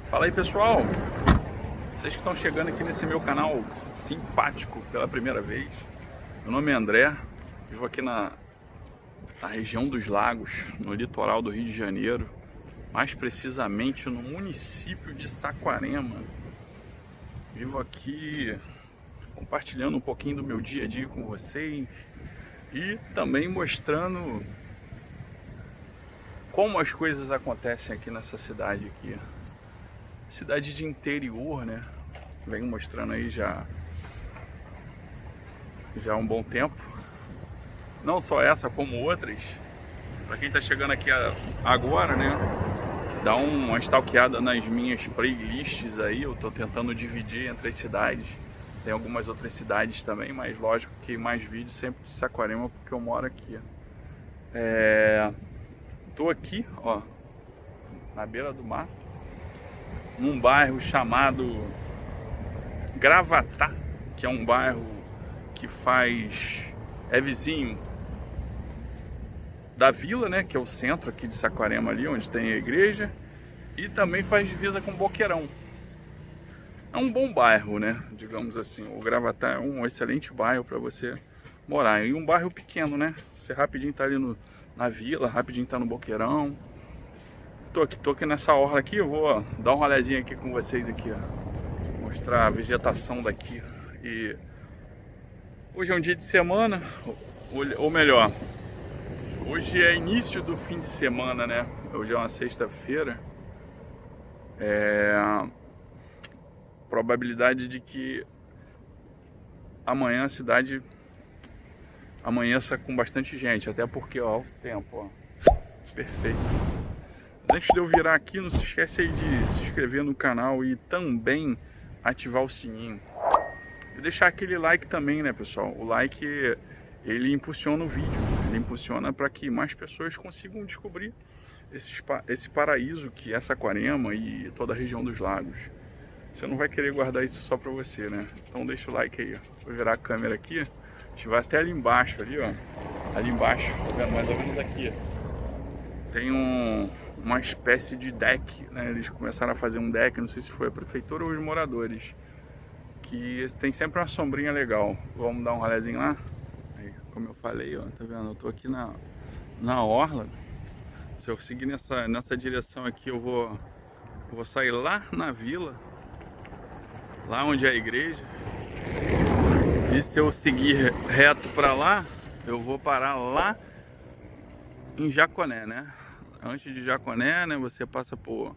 Fala aí, pessoal, vocês que estão chegando aqui nesse meu canal simpático pela primeira vez. Meu nome é André, vivo aqui na região dos Lagos, no litoral do Rio de Janeiro, mais precisamente no município de Saquarema. Vivo aqui compartilhando um pouquinho do meu dia a dia com vocês e também mostrando como as coisas acontecem aqui nessa cidade aqui. Cidade de interior, né? Venho mostrando aí já há um bom tempo. Não só essa, como outras. Para quem tá chegando aqui agora, né? Dá uma stalkeada nas minhas playlists aí. Eu tô tentando dividir entre as cidades. Tem algumas outras cidades também, mas lógico que mais vídeos sempre de Saquarema, porque eu moro aqui. Tô aqui, ó, na beira do mar, num bairro chamado Gravatá, que é um bairro que é vizinho da vila, né, que é o centro aqui de Saquarema ali, onde tem a igreja, e também faz divisa com Boqueirão. É um bom bairro, né, digamos assim. O Gravatá é um excelente bairro para você morar, e um bairro pequeno, né, você rapidinho tá ali na vila, rapidinho tá no Boqueirão. Tô aqui nessa orla aqui, eu vou dar um rolezinho aqui com vocês aqui, ó, mostrar a vegetação daqui. E hoje é um dia de semana, ou melhor, hoje é início do fim de semana, né? Hoje é uma sexta-feira. Probabilidade de que amanhã a cidade amanheça com bastante gente, até porque, ó, o tempo, ó, perfeito. Mas antes de eu virar aqui, não se esquece aí de se inscrever no canal e também ativar o sininho. E deixar aquele like também, né, pessoal? O like, ele impulsiona o vídeo, ele impulsiona para que mais pessoas consigam descobrir esse paraíso que é Saquarema e toda a região dos lagos. Você não vai querer guardar isso só para você, né? Então deixa o like aí, ó. Vou virar a câmera aqui, a gente vai até ali embaixo, ali, ó. Ali embaixo, tá vendo? Mais ou menos aqui. Tem uma espécie de deck, né? Eles começaram a fazer um deck, não sei se foi a prefeitura ou os moradores, que tem sempre uma sombrinha legal. Vamos dar um rolezinho lá? Aí, como eu falei, ó, tá vendo? Eu tô aqui na orla. Se eu seguir nessa direção aqui, eu vou sair lá na vila, lá onde é a igreja. E se eu seguir reto para lá, eu vou parar lá em Jaconé, né? Antes de Jaconé, né, você passa por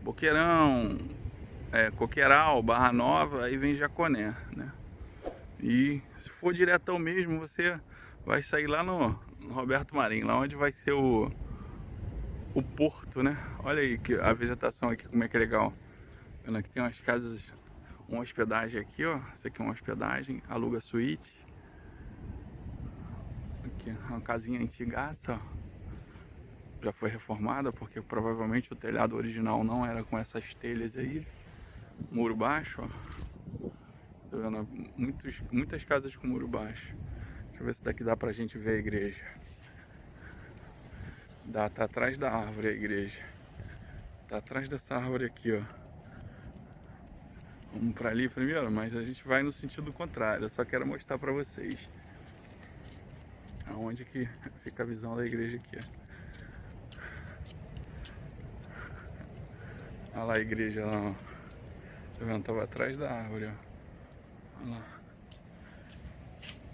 Boqueirão, Coqueiral, Barra Nova, aí vem Jaconé, né? E se for diretão mesmo, você vai sair lá no Roberto Marinho, lá onde vai ser o porto, né? Olha aí que a vegetação aqui, como é que é legal. Vendo aqui tem umas casas, uma hospedagem aqui, ó. Isso aqui é uma hospedagem, aluga suíte. Aqui, uma casinha antigaça, ó. Já foi reformada porque provavelmente o telhado original não era com essas telhas aí. Muro baixo, ó. Tá vendo? Muitas casas com muro baixo. Deixa eu ver se daqui dá pra gente ver a igreja. Tá atrás da árvore a igreja. Tá atrás dessa árvore aqui, ó. Vamos pra ali primeiro, mas a gente vai no sentido contrário. Eu só quero mostrar pra vocês aonde que fica a visão da igreja aqui, ó. Olha lá a igreja lá, ó. Tá vendo? Tava atrás da árvore, ó. Olha lá.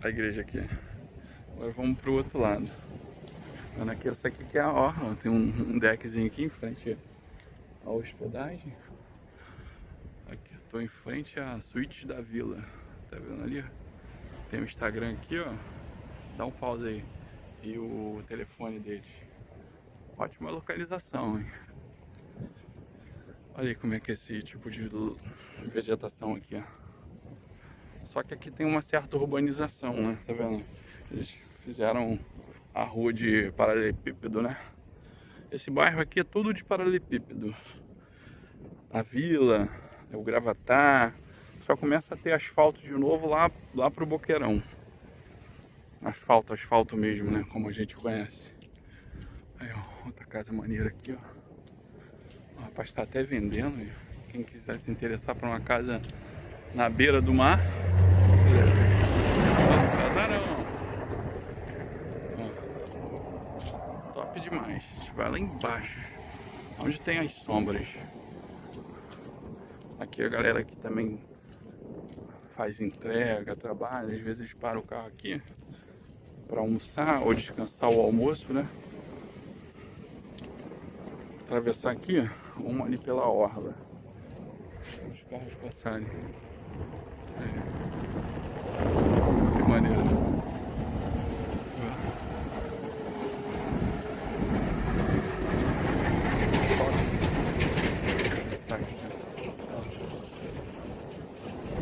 A igreja aqui. Agora vamos pro outro lado. Olha aqui, essa aqui que é a orla. Tem um deckzinho aqui em frente à hospedagem. Aqui, tô em frente à suíte da vila. Tá vendo ali? Tem o Instagram aqui, ó. Dá um pause aí. E o telefone deles. Ótima localização, hein? Olha aí como é que é esse tipo de vegetação aqui, ó. Só que aqui tem uma certa urbanização, né? Tá vendo? Eles fizeram a rua de paralelepípedo, né? Esse bairro aqui é todo de paralelepípedo. A vila, o Gravatá, só começa a ter asfalto de novo lá pro Boqueirão. Asfalto mesmo, né? Como a gente conhece. Aí, ó, outra casa maneira aqui, ó. O rapaz tá até vendendo, Quem quiser se interessar por uma casa na beira do mar. Casarão. Top demais. A gente vai lá embaixo, onde tem as sombras. Aqui a galera que também faz entrega, trabalha, às vezes para o carro aqui para almoçar ou descansar o almoço, né? Atravessar aqui, vamos ali pela orla. Os carros passarem. Que maneiro.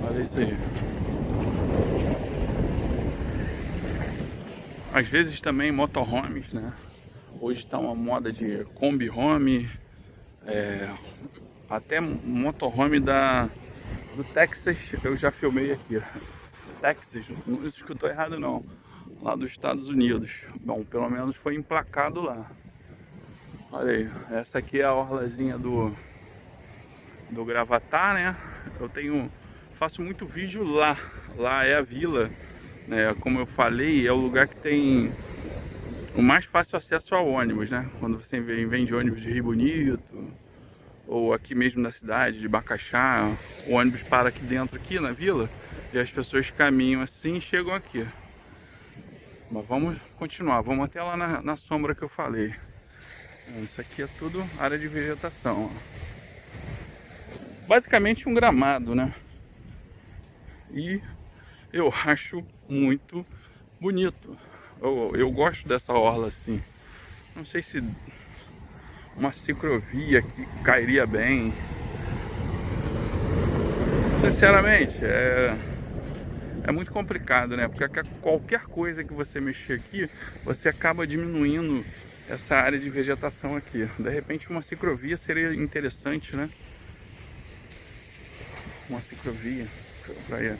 Olha isso aí. Às vezes também motorhomes, né? Hoje tá uma moda de Kombi Home, até motorhome do Texas, eu já filmei aqui. Texas, não escutou errado não, lá dos Estados Unidos. Bom, pelo menos foi emplacado lá. Olha aí, essa aqui é a orlazinha do Gravatá, né? Faço muito vídeo lá é a vila, né? Como eu falei, é o lugar que tem o mais fácil acesso ao ônibus, né? Quando você vem de ônibus de Rio Bonito, ou aqui mesmo na cidade, de Bacaxá, o ônibus para aqui dentro, aqui na vila, e as pessoas caminham assim e chegam aqui. Mas vamos continuar, vamos até lá na sombra que eu falei. Isso aqui é tudo área de vegetação, ó. Basicamente um gramado, né? E eu acho muito bonito. Eu gosto dessa orla assim. Não sei se uma ciclovia que cairia bem. Sinceramente, é muito complicado, né? Porque qualquer coisa que você mexer aqui, você acaba diminuindo essa área de vegetação aqui. De repente uma ciclovia seria interessante, né? Uma ciclovia para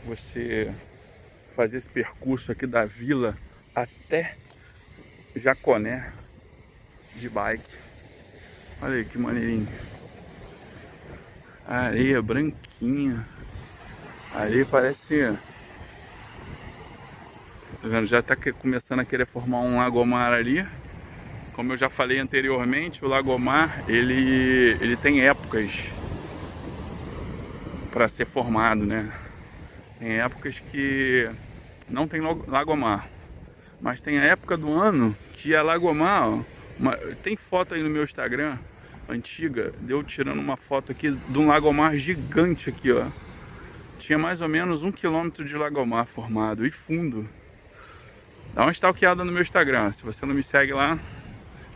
você fazer esse percurso aqui da vila até Jaconé de bike. Olha aí que maneirinho. A areia branquinha. A areia parece... Tá vendo? Já está começando a querer formar um lagomar ali. Como eu já falei anteriormente, o lagomar ele tem épocas para ser formado, né? Tem épocas que não tem lagomar, mas tem a época do ano que é lagomar, ó. Tem foto aí no meu Instagram antiga, deu tirando uma foto aqui de um lagomar gigante aqui, ó. Tinha mais ou menos 1 quilômetro de lagomar formado e fundo. Dá uma stalkeada no meu Instagram, se você não me segue lá,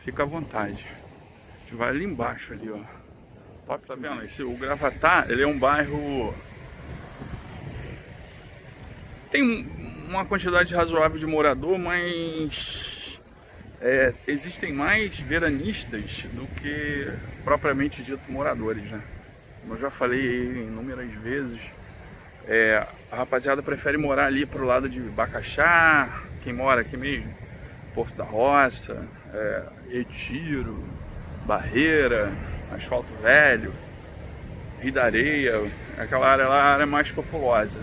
fica à vontade. A gente vai ali embaixo ali, ó. Top, tá vendo? O Gravatá, ele é um bairro... Tem uma quantidade razoável de morador, mas existem mais veranistas do que propriamente dito moradores, né? Como eu já falei aí inúmeras vezes, a rapaziada prefere morar ali pro lado de Bacaxá, quem mora aqui mesmo, Porto da Roça, Retiro, Barreira, Asfalto Velho, Rio da Areia, aquela área lá, a área mais populosa.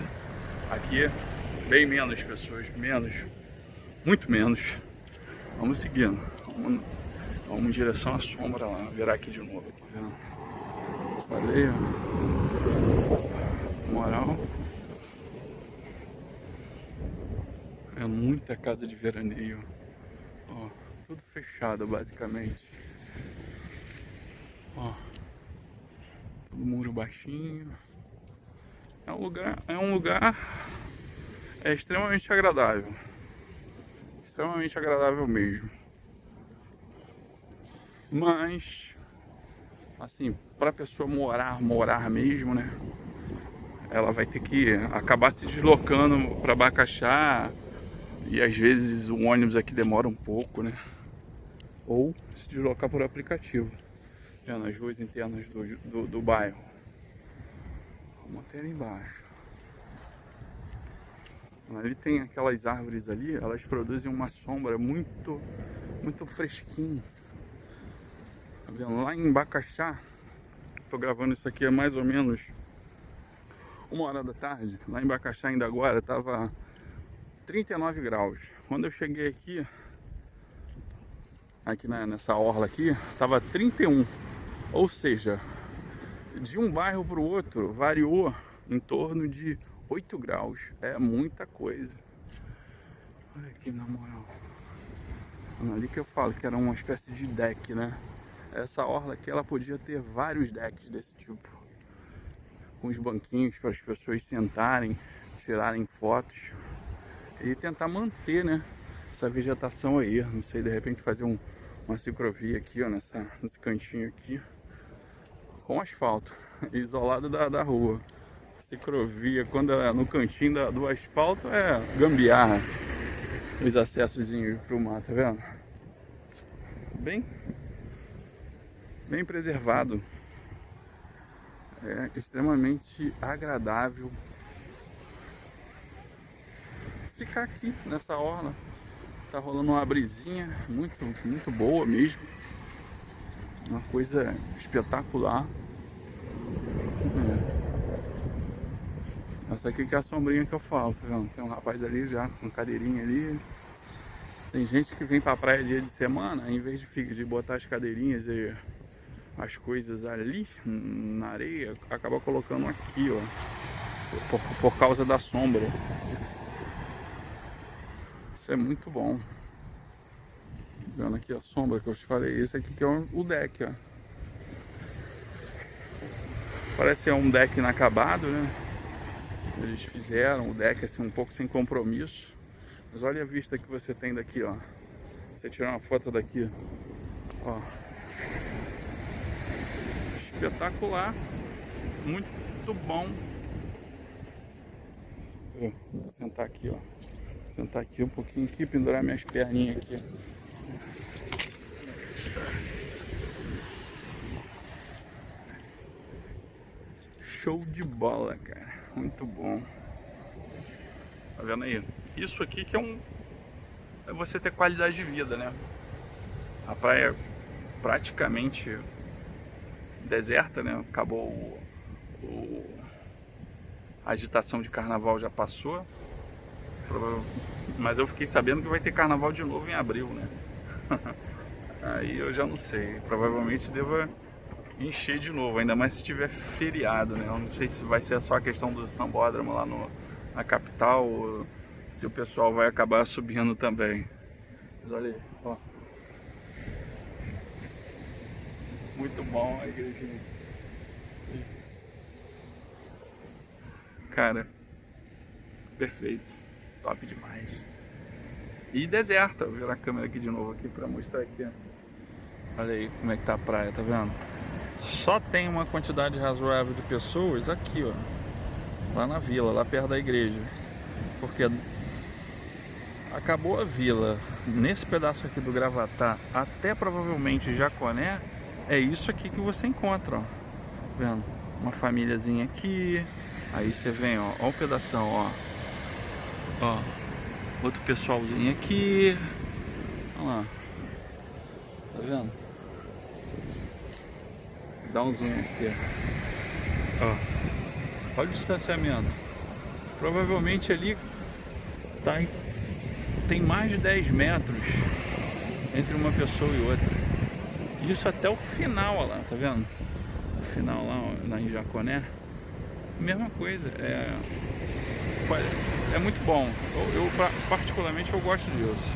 Aqui bem menos pessoas, muito menos. Vamos seguindo, vamos em direção à sombra lá, virar aqui de novo, tá vendo? Falei, ó, moral, é muita casa de veraneio, ó, tudo fechado basicamente, ó, tudo muro baixinho, é um lugar extremamente agradável mesmo, mas assim, para a pessoa morar mesmo, né, ela vai ter que acabar se deslocando para Bacaxá, e às vezes o ônibus aqui demora um pouco, né, ou se deslocar por aplicativo, vendo as ruas internas do bairro. Vamos até ali embaixo. Ali tem aquelas árvores ali, elas produzem uma sombra muito fresquinha. Tá vendo? Lá em Bacaxá, tô gravando isso aqui é mais ou menos 1h da tarde. Lá em Bacaxá ainda agora tava 39 graus. Quando eu cheguei aqui nessa orla aqui, tava 31. Ou seja, de um bairro para o outro variou em torno de 8 graus. É muita coisa. Olha aqui, na moral. Ali que eu falo que era uma espécie de deck, né? Essa orla aqui, ela podia ter vários decks desse tipo, com os banquinhos para as pessoas sentarem, tirarem fotos e tentar manter, né, essa vegetação aí. Não sei, de repente fazer uma ciclovia aqui, ó, nesse cantinho aqui, com asfalto, isolado da rua. Ciclovia, quando é no cantinho do asfalto, é gambiarra. Os acessozinhos pro mar, tá vendo? Bem preservado. É extremamente agradável ficar aqui nessa orla. Tá rolando uma brisinha muito boa mesmo. Uma coisa espetacular. Essa aqui que é a sombrinha que eu falo, tá vendo? Tem um rapaz ali já com cadeirinha ali. Tem gente que vem pra praia dia de semana, em vez de botar as cadeirinhas e as coisas ali na areia, acaba colocando aqui, ó, por causa da sombra. Isso é muito bom. Vendo aqui a sombra que eu te falei, esse aqui que é o deck, ó. Parece um deck inacabado, né? Eles fizeram o deck assim um pouco sem compromisso. Mas olha a vista que você tem daqui, ó. Você tirar uma foto daqui, ó. Espetacular. Muito bom. Vou sentar aqui, ó. Sentar aqui um pouquinho aqui, pendurar minhas perninhas aqui. Show de bola, cara. Muito bom. Tá vendo aí? Isso aqui que é você ter qualidade de vida, né? A praia é praticamente deserta, né? Acabou a agitação de carnaval, já passou. Mas eu fiquei sabendo que vai ter carnaval de novo em abril, né? Aí eu já não sei. Provavelmente deva encher de novo, ainda mais se tiver feriado, né? Eu não sei se vai ser só a questão do sambódromo lá na capital, ou se o pessoal vai acabar subindo também. Mas olha aí, ó. Muito bom a igrejinha. Cara, perfeito. Top demais. E deserta. Vou virar a câmera aqui de novo aqui pra mostrar aqui, ó. Olha aí como é que tá a praia, tá vendo? Só tem uma quantidade razoável de pessoas aqui, ó. Lá na vila, lá perto da igreja. Porque acabou a vila. Nesse pedaço aqui do Gravatá até provavelmente Jaconé, é isso aqui que você encontra, ó. Tá vendo? Uma famíliazinha aqui. Aí você vem, ó. Ó o pedação, ó. Ó. Outro pessoalzinho aqui. Olha lá. Tá vendo? Dá um zoom aqui, ó. Olha o distanciamento. Provavelmente ali tem mais de 10 metros entre uma pessoa e outra. Isso até o final, ó lá, tá vendo? O final lá em Jaconé. Mesma coisa. É muito bom. Eu particularmente eu gosto disso.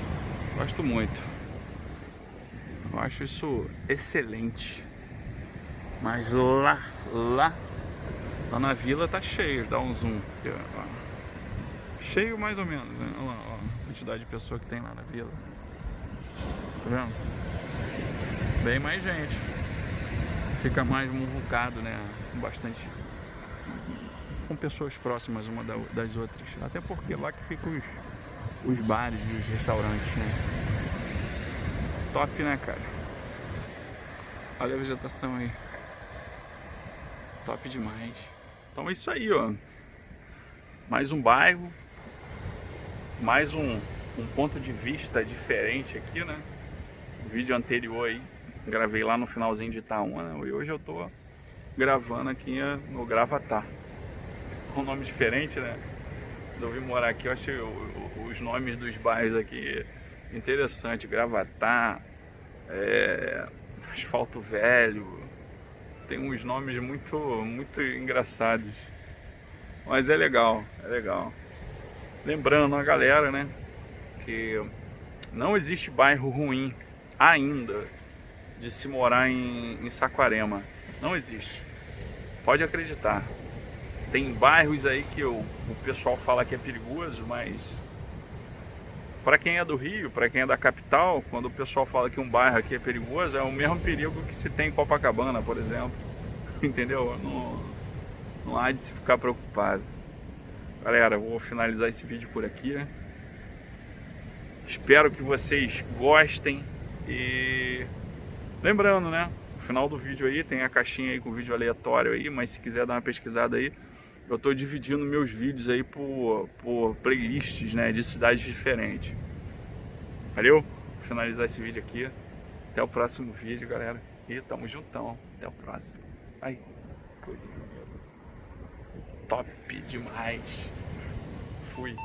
Gosto muito. Eu acho isso excelente. Mas lá na vila tá cheio. Dá um zoom aqui, ó. Cheio mais ou menos, né? Olha lá, ó, a quantidade de pessoa que tem lá na vila. Tá vendo? Bem mais gente. Fica mais muvucado, né? Bastante. Com pessoas próximas uma das outras. Até porque lá que ficam os bares e os restaurantes, né? Top, né, cara? Olha a vegetação aí. Top demais. Então é isso aí, ó. Mais um bairro. Mais um ponto de vista diferente aqui, né? O vídeo anterior aí, gravei lá no finalzinho de Itaúna, e hoje eu tô gravando aqui no Gravatá. Um nome diferente, né? Quando eu vim morar aqui, eu achei os nomes dos bairros aqui interessante. Gravatá, Asfalto Velho, tem uns nomes muito engraçados. Mas é legal, é legal. Lembrando a galera, né, que não existe bairro ruim ainda de se morar em Saquarema. Não existe. Pode acreditar. Tem bairros aí que o pessoal fala que é perigoso, mas para quem é do Rio, para quem é da capital, quando o pessoal fala que um bairro aqui é perigoso, é o mesmo perigo que se tem em Copacabana, por exemplo. Entendeu? Não há de se ficar preocupado. Galera, eu vou finalizar esse vídeo por aqui, né? Espero que vocês gostem e lembrando, né? No final do vídeo aí tem a caixinha aí com vídeo aleatório aí, mas se quiser dar uma pesquisada aí, eu tô dividindo meus vídeos aí por playlists, né, de cidades diferentes. Valeu? Vou finalizar esse vídeo aqui. Até o próximo vídeo, galera. E tamo juntão. Até o próximo. Ai, coisa top demais. Fui.